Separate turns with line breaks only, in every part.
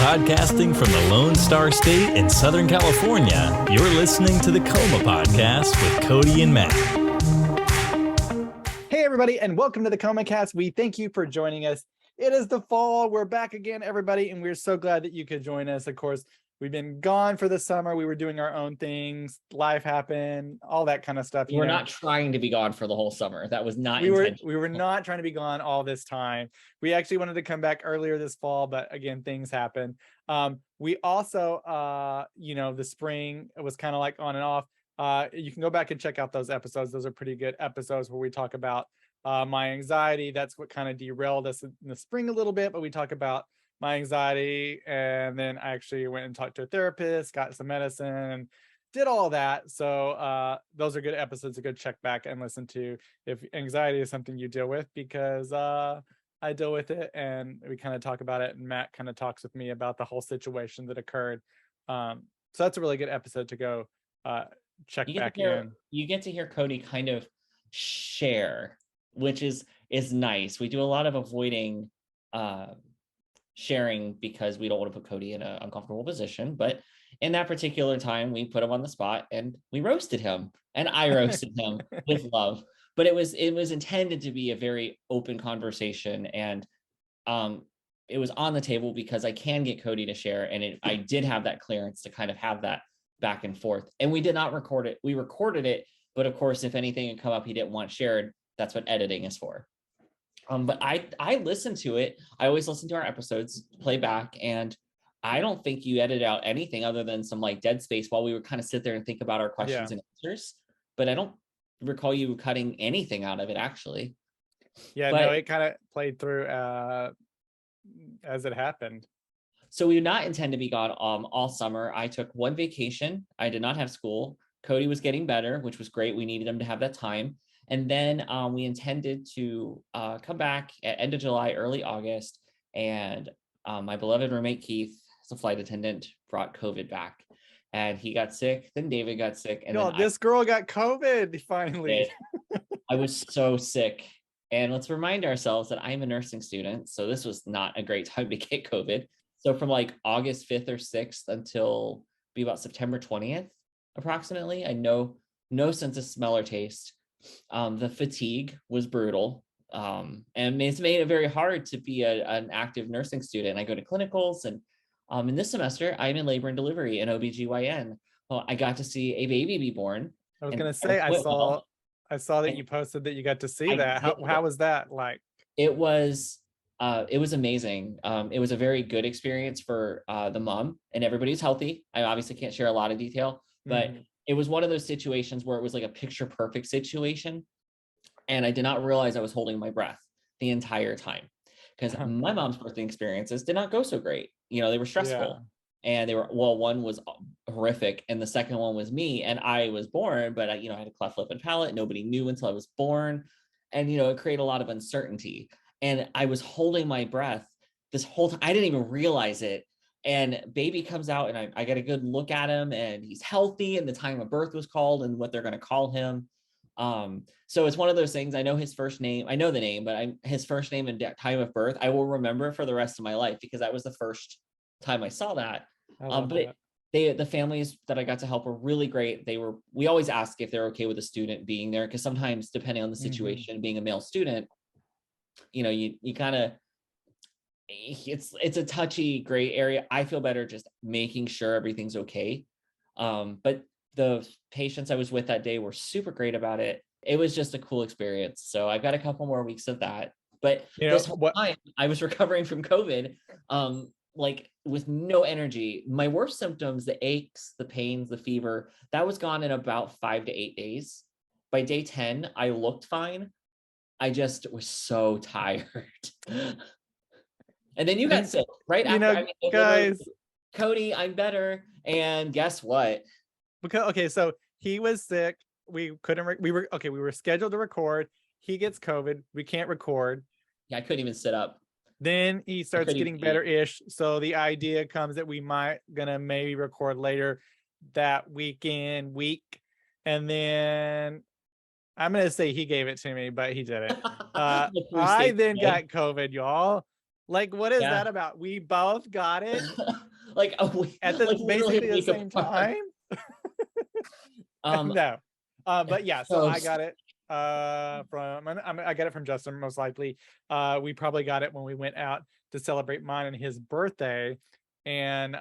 Podcasting from the Lone Star State in Southern California, you're listening to the Coma Podcast with Cody and Matt.
Hey, everybody, and welcome to the Coma Cast. We thank you for joining us. It is the fall. We're back again, everybody, and we're so glad that you could join us. Of course, we've been gone for the summer. We were doing our own things. Life happened, all that kind of stuff.
We're not trying to be gone for the whole summer. That was not intentional.
We were not trying to be gone all this time. We actually wanted to come back earlier this fall, but again, things happen. We also, the spring was kind of like on and off. You can go back and check out those episodes. Those are pretty good episodes where we talk about my anxiety. That's what kind of derailed us in the spring a little bit, but we talk about my anxiety, and then I actually went and talked to a therapist, got some medicine, did all that. So those are good episodes to go check back and listen to if anxiety is something you deal with, because I deal with it, and we kind of talk about it, and Matt kind of talks with me about the whole situation that occurred. So that's a really good episode to go check back in.
You get to hear Cody kind of share, which is nice. We do a lot of avoiding sharing because we don't want to put Cody in an uncomfortable position, but in that particular time we put him on the spot and we roasted him, and I roasted him with love, but it was intended to be a very open conversation, and it was on the table because I can get Cody to share, and I did have that clearance to kind of have that back and forth. And we did not record it. We recorded it, but of course, if anything had come up he didn't want shared, that's what editing is for. But I listen to it. I always listen to our episodes, play back, and I don't think you edit out anything other than some like dead space while we would kind of sit there and think about our questions and answers. But I don't recall you cutting anything out of it, actually.
Yeah, no, it kind of played through as it happened.
So we did not intend to be gone all summer. I took one vacation. I did not have school. Cody was getting better, which was great. We needed him to have that time. And then we intended to come back at end of July, early August. And my beloved roommate, Keith, as a flight attendant, brought COVID back. And he got sick. Then David got sick. And
this girl got COVID finally.
I was so sick. And let's remind ourselves that I'm a nursing student. So this was not a great time to get COVID. So from like August 5th or 6th until be about September 20th, approximately, I know no sense of smell or taste. The fatigue was brutal, and it's made it very hard to be an active nursing student. I go to clinicals, and in this semester, I'm in labor and delivery in OBGYN. Well, I got to see a baby be born.
I was going to say, I saw that you posted that you got to see that. How was that like?
It was amazing. It was a very good experience for the mom, and everybody's healthy. I obviously can't share a lot of detail, but it was one of those situations where it was like a picture perfect situation. And I did not realize I was holding my breath the entire time, because my mom's birthing experiences did not go so great. They were stressful, and one was horrific, and the second one was me, and I was born, but I had a cleft lip and palate. Nobody knew until I was born. And, it created a lot of uncertainty, and I was holding my breath this whole time. I didn't even realize it. And baby comes out, and I get a good look at him, and he's healthy, and the time of birth was called and what they're going to call him. So it's one of those things. I know his first name. I know the name, but his first name and time of birth, I will remember for the rest of my life, because that was the first time I saw that. The families that I got to help were really great. We always ask if they're okay with a student being there, because sometimes, depending on the situation, being a male student, you kind of, it's a touchy gray area. I feel better just making sure everything's okay. But the patients I was with that day were super great about it. It was just a cool experience. So I've got a couple more weeks of that. But this whole time I was recovering from COVID, like with no energy. My worst symptoms, the aches, the pains, the fever, that was gone in about 5 to 8 days. By day 10, I looked fine. I just was so tired. And then you got sick right after.
Guys,
Cody, I'm better. And guess what?
So he was sick. We couldn't. We were scheduled to record. He gets COVID. We can't record.
Yeah, I couldn't even sit up.
Then he starts getting better-ish. So the idea comes that we gonna maybe record later that week. And then I'm gonna say he gave it to me, but he didn't. I then got COVID, y'all. Like, what is
Yeah.
that about? We both got it
Like a week,
at the
like literally
basically
a
the
week
same
apart.
time.
Um,
No, but yeah, so
so
I got it from I got it from Justin, most likely. We probably got it when we went out to celebrate mine and his birthday, and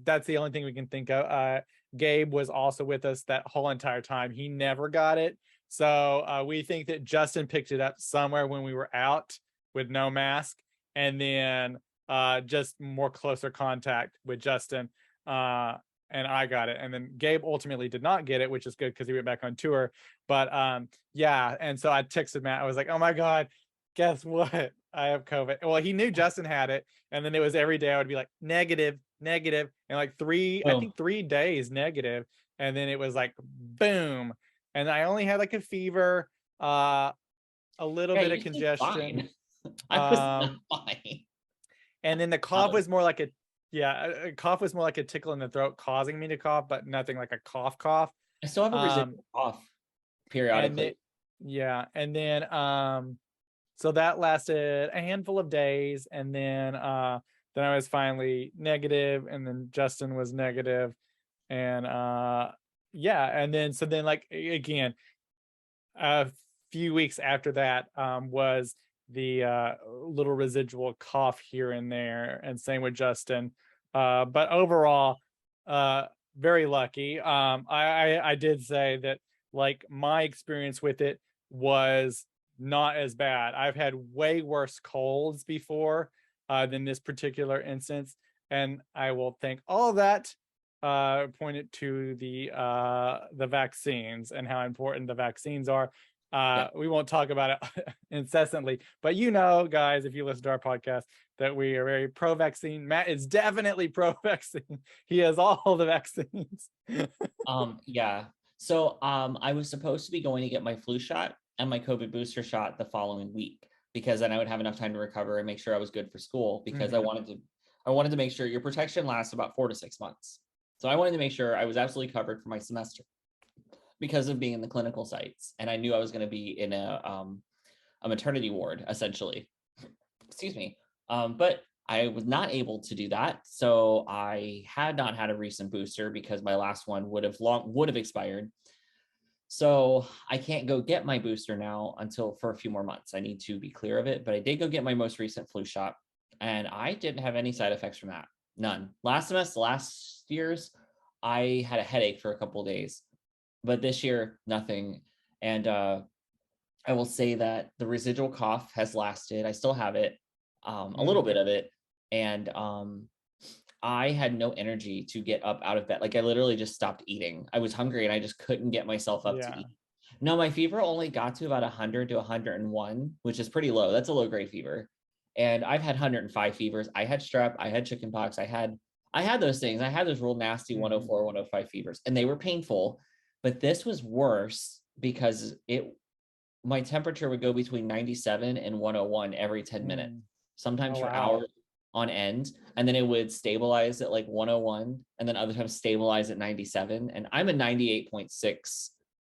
that's the only thing we can think of. Gabe was also with us that whole entire time. He never got it, so we think that Justin picked it up somewhere when we were out with no mask, and then just more closer contact with Justin. And I got it. And then Gabe ultimately did not get it, which is good because he went back on tour. But yeah, and so I texted Matt. I was like, "Oh my God, guess what? I have COVID." Well, he knew Justin had it, and then it was every day I would be like negative, negative, and like I
boom.
think 3 days negative, and then it was like boom, and I only had like a fever, a little
Yeah,
bit
you
of
seem
congestion,
fine. I was not
um,
fine.
and then the cough was more like a cough was more like a tickle in the throat causing me to cough, but nothing like a cough.
I still have a
Um,
residual cough
and then
periodically.
yeah, and then so that lasted a handful of days, and then I was finally negative, and then Justin was negative, and yeah, and then so then like again, a few weeks after that was the little residual cough here and there, and same with Justin. But overall, uh, very lucky. I did say that like my experience with it was not as bad. I've had way worse colds before than this particular instance, and I will thank all of that pointed to the vaccines and how important the vaccines are.
Yeah.
We won't talk about it incessantly, but you know, guys, if you listen to our podcast, that we are very pro-vaccine. Matt is definitely pro-vaccine. He has all the vaccines.
Yeah. So I was supposed to be going to get my flu shot and my COVID booster shot the following week because then I would have enough time to recover and make sure I was good for school because
Mhm.
I wanted to make sure your protection lasts about 4 to 6 months. So I wanted to make sure I was absolutely covered for my semester because of being in the clinical sites. And I knew I was going to be in a maternity ward, essentially. Excuse me. But I was not able to do that. So I had not had a recent booster because my last one would have expired. So I can't go get my booster now until for a few more months. I need to be clear of it. But I did go get my most recent flu shot, and I didn't have any side effects from that. None. Last year's, I had a headache for a couple of days, but this year, nothing. And I will say that the residual cough has lasted. I still have it, a little bit of it. And I had no energy to get up out of bed. Like I literally just stopped eating. I was hungry and I just couldn't get myself up to
Yeah.
eat. No, my fever only got to about 100 to 101, which is pretty low. That's a low grade fever. And I've had 105 fevers. I had strep, I had chickenpox, I had those things. I had those real nasty 104, 105 fevers, and they were painful. But this was worse because my temperature would go between 97 and 101 every 10 minutes, sometimes
Oh
for
wow.
hours on end. And then it would stabilize at like 101 and then other times stabilize at 97. And I'm a 98.6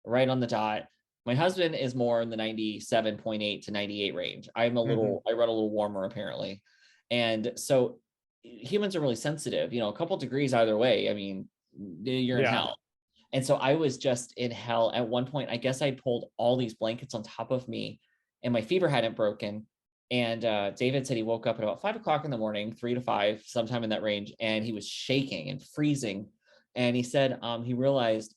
right on the dot. My husband is more in the 97.8 to 98 range. I run a little warmer apparently. And so humans are really sensitive, a couple degrees either way. I mean, you're in
Yeah.
hell. And so I was just in hell. At one point, I guess I pulled all these blankets on top of me and my fever hadn't broken. And David said he woke up at about 5 o'clock in the morning, 3 to 5, sometime in that range. And he was shaking and freezing. And he said he realized,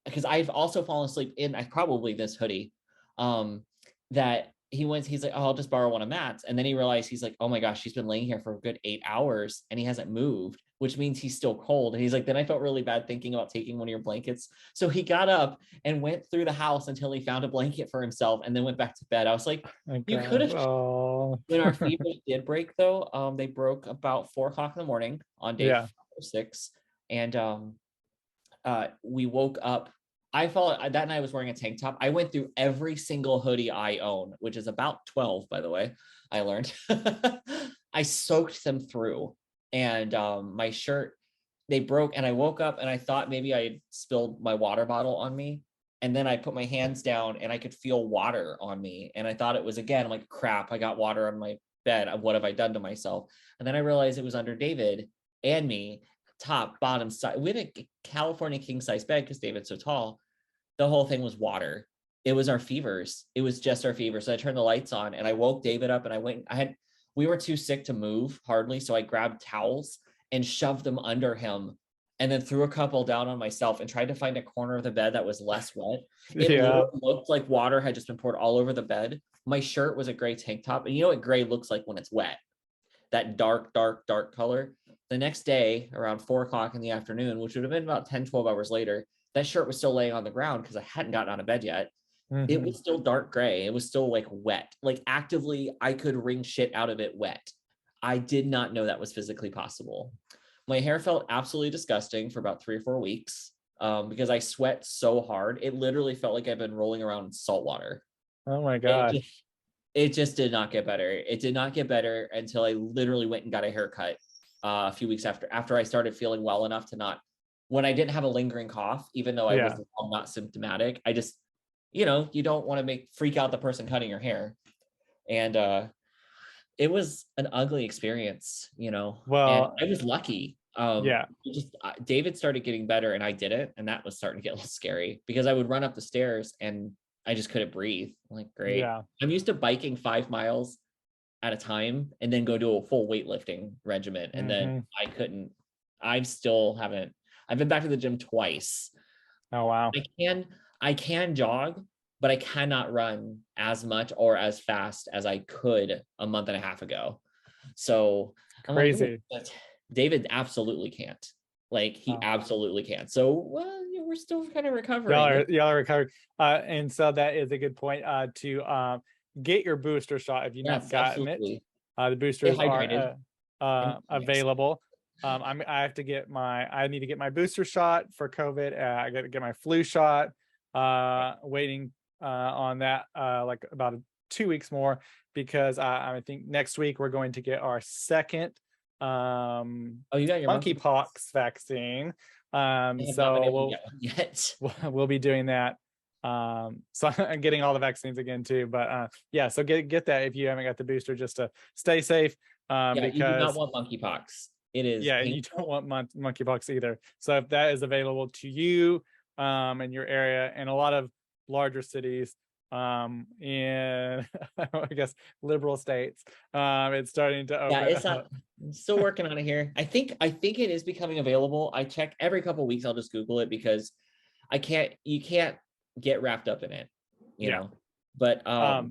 because I've also fallen asleep in probably this hoodie, that he's like, oh, I'll just borrow one of Matt's. And then he realized, he's like, oh my gosh, she's been laying here for a good 8 hours and he hasn't moved, which means he's still cold. And he's like, then I felt really bad thinking about taking one of your blankets. So he got up and went through the house until he found a blanket for himself and then went back to bed. I was like,
Oh
you could
gosh.
have.
Oh.
When our fevers did break though, they broke about 4 o'clock in the morning on day
Yeah.
5 or 6. And we woke up. I felt that night I was wearing a tank top. I went through every single hoodie I own, which is about 12, by the way. I learned. I soaked them through, and my shirt, they broke. And I woke up and I thought maybe I had spilled my water bottle on me. And then I put my hands down and I could feel water on me. And I thought it was, again, I'm like, crap, I got water on my bed of what have I done to myself? And then I realized it was under David and me, top, bottom, side. We had a California king size bed because David's so tall. The whole thing was water. It was our fevers. It was just our fevers. So I turned the lights on and I woke David up and we were too sick to move hardly. So I grabbed towels and shoved them under him and then threw a couple down on myself and tried to find a corner of the bed that was less wet. It literally looked like water had just been poured all over the bed. My shirt was a gray tank top. And you know what gray looks like when it's wet? That dark, dark, dark color. The next day, around 4:00 in the afternoon, which would have been about 10, 12 hours later, that shirt was still laying on the ground because I hadn't gotten out of bed yet. It was still dark gray. It was still like wet. Like actively, I could wring shit out of it wet. I did not know that was physically possible. My hair felt absolutely disgusting for about 3 or 4 weeks because I sweat so hard. It literally felt like I've been rolling around in salt water.
Oh my God.
It just did not get better. It did not get better until I literally went and got a haircut a few weeks after I started feeling well enough to not, when I didn't have a lingering cough, even though I was not symptomatic. I just, you don't want to freak out the person cutting your hair. And it was an ugly experience,
Well,
and I was lucky. David started getting better and I didn't. And that was starting to get a little scary because I would run up the stairs and I just couldn't breathe. I'm like, great. Yeah. I'm used to biking 5 miles at a time and then go do a full weightlifting regimen. And then I've been back to the gym twice.
Oh, wow.
I can jog, but I cannot run as much or as fast as I could a month and a half ago. So
crazy.
David absolutely can't. Like he absolutely can't. So we're still kind of recovering.
Y'all are recovering. And so that is a good point to get your booster shot if you've not gotten it. The boosters are available. I need to get my booster shot for COVID. I got to get my flu shot. Waiting on that like about 2 weeks more because I think next week we're going to get our second
you got your
monkeypox vaccine. So we'll be doing that. So I'm getting all the vaccines again too, but so get that if you haven't got the booster, just to stay safe. Because
you do not want monkeypox. It is painful.
You don't want monkeypox either. So if that is available to you in your area and a lot of larger cities in I guess liberal states, it's starting to open.
It's not. I'm still working on it here. I think it is becoming available. I check every couple of weeks. I'll just Google it because you can't get wrapped up in it, you know. But
so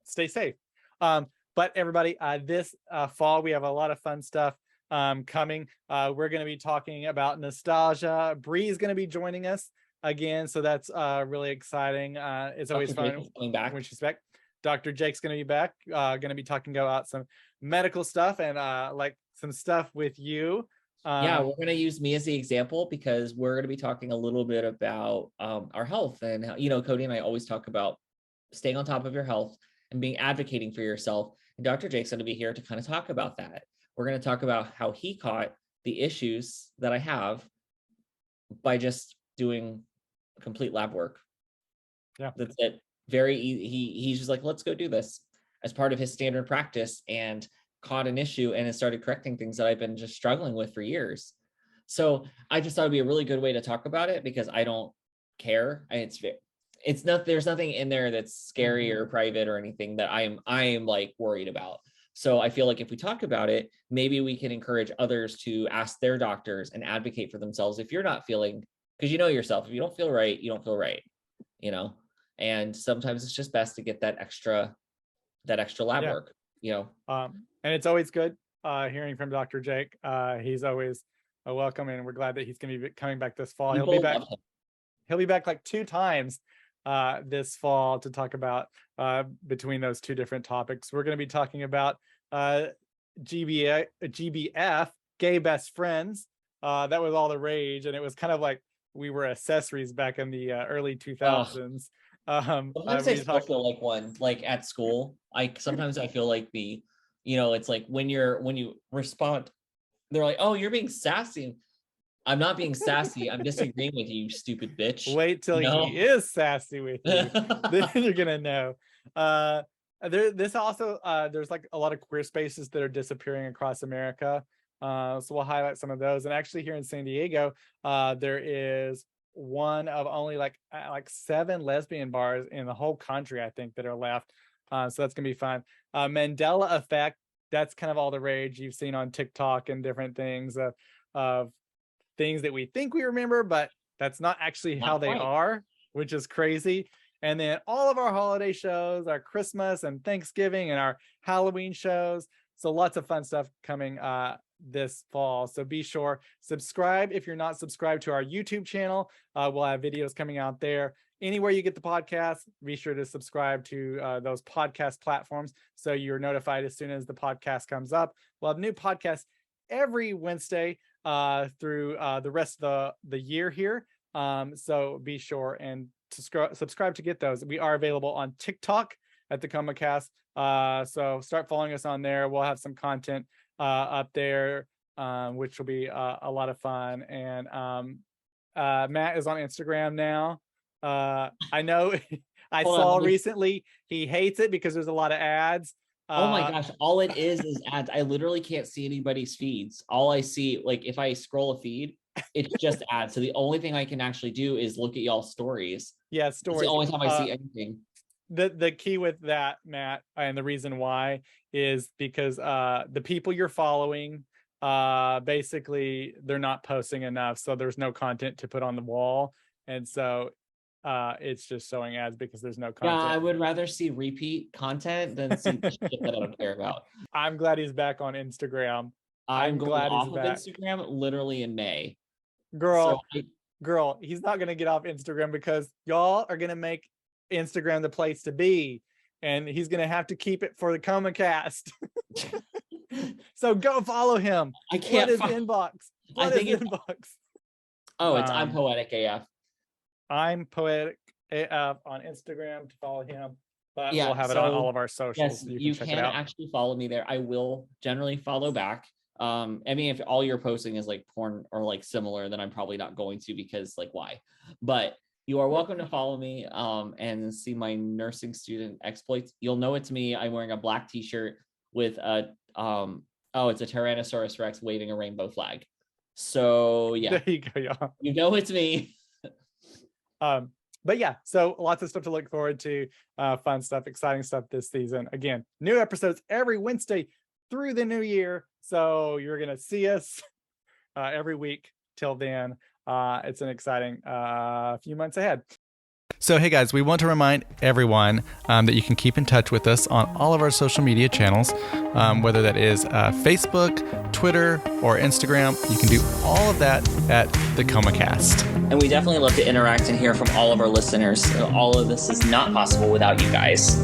stay safe. But everybody, this fall we have a lot of fun stuff coming. We're going to be talking about nostalgia. Bree's going to be joining us again, so that's really exciting. It's always fun when she's back. Dr. Jake's going to be back, going to be talking about some medical stuff and like some stuff with you.
We're going to use me as the example because we're going to be talking a little bit about our health and how, Cody and I always talk about staying on top of your health and advocating for yourself. And Dr. Jake's going to be here to kind of talk about that. We're going to talk about how he caught the issues that I have by just doing complete lab work.
Yeah,
that's it. Very easy. He's just like, let's go do this as part of his standard practice, and caught an issue and has started correcting things that I've been just struggling with for years. So I just thought it'd be a really good way to talk about it because I don't care. There's nothing in there that's scary or private or anything that I am like worried about. So I feel like if we talk about it, maybe we can encourage others to ask their doctors and advocate for themselves. If you're not feeling, because you know yourself, if you don't feel right, you don't feel right, and sometimes it's just best to get that extra lab work,
and it's always good hearing from Dr. Jake. He's always welcome, and we're glad that he's going to be coming back this fall. He'll be back like 2 times this fall to talk about between those 2 different topics. We're going to be talking about GBF, gay best friends. That was all the rage, and it was kind of like we were accessories back in the early 2000s.
Sometimes I still feel like one, like at school. Sometimes I feel like it's like when you respond, they're like, "Oh, you're being sassy." I'm not being sassy. I'm disagreeing with you, stupid bitch.
Wait till he is sassy with you. Then you're gonna know. This also there's like a lot of queer spaces that are disappearing across America. So we'll highlight some of those. And actually here in San Diego, there is one of only like 7 lesbian bars in the whole country, I think, that are left. So that's gonna be fun. Mandela Effect, that's kind of all the rage you've seen on TikTok and different things of things that we think we remember, but that's not actually how
Not
they
quite.
are, which is crazy. And then all of our holiday shows, our Christmas and Thanksgiving and our Halloween shows. So lots of fun stuff coming this fall. So be sure, subscribe if you're not subscribed to our YouTube channel. We'll have videos coming out there. Anywhere you get the podcast, be sure to subscribe to those podcast platforms so you're notified as soon as the podcast comes up. We'll have new podcasts every Wednesday through the rest of the year here. So be sure and subscribe to get those. We are available on TikTok at the ComaCast. So start following us on there. We'll have some content up there, which will be a lot of fun. And Matt is on Instagram now. I know I saw recently he hates it because there's a lot of ads.
Oh my gosh, all it is ads. I literally can't see anybody's feeds. All I see, like if I scroll a feed, it's just ads. So the only thing I can actually do is look at y'all's stories.
Yeah, stories.
It's the only time I see anything.
The key with that, Matt, and the reason why is because the people you're following, basically they're not posting enough, so there's no content to put on the wall, and so it's just showing ads because there's no content.
Yeah, I would rather see repeat content than see the shit that I don't care about.
I'm glad he's back on Instagram.
I'm glad off of Instagram literally in May.
Girl, he's not gonna get off Instagram because y'all are gonna make Instagram the place to be, and he's gonna have to keep it for the ComaCast. So go follow him.
I can't.
What is inbox? What is inbox?
Oh, it's I'm Poetic AF.
I'm Poetic AF on Instagram to follow him, but we'll have it on all of our socials.
Yes, you can actually follow me there. I will generally follow back. I mean, if all you're posting is like porn or like similar, then I'm probably not going to, because like why? But you are welcome to follow me and see my nursing student exploits. You'll know it's me. I'm wearing a black t-shirt with a it's a Tyrannosaurus Rex waving a rainbow flag. So yeah,
there you go, y'all.
You know it's me.
But yeah, so lots of stuff to look forward to, fun stuff, exciting stuff this season. Again, new episodes every Wednesday through the new year. So you're going to see us every week till then. It's an exciting few months ahead. So, hey guys, we want to remind everyone that you can keep in touch with us on all of our social media channels, whether that is Facebook, Twitter, or Instagram. You can do all of that at the ComaCast.
And we definitely love to interact and hear from all of our listeners. All of this is not possible without you guys.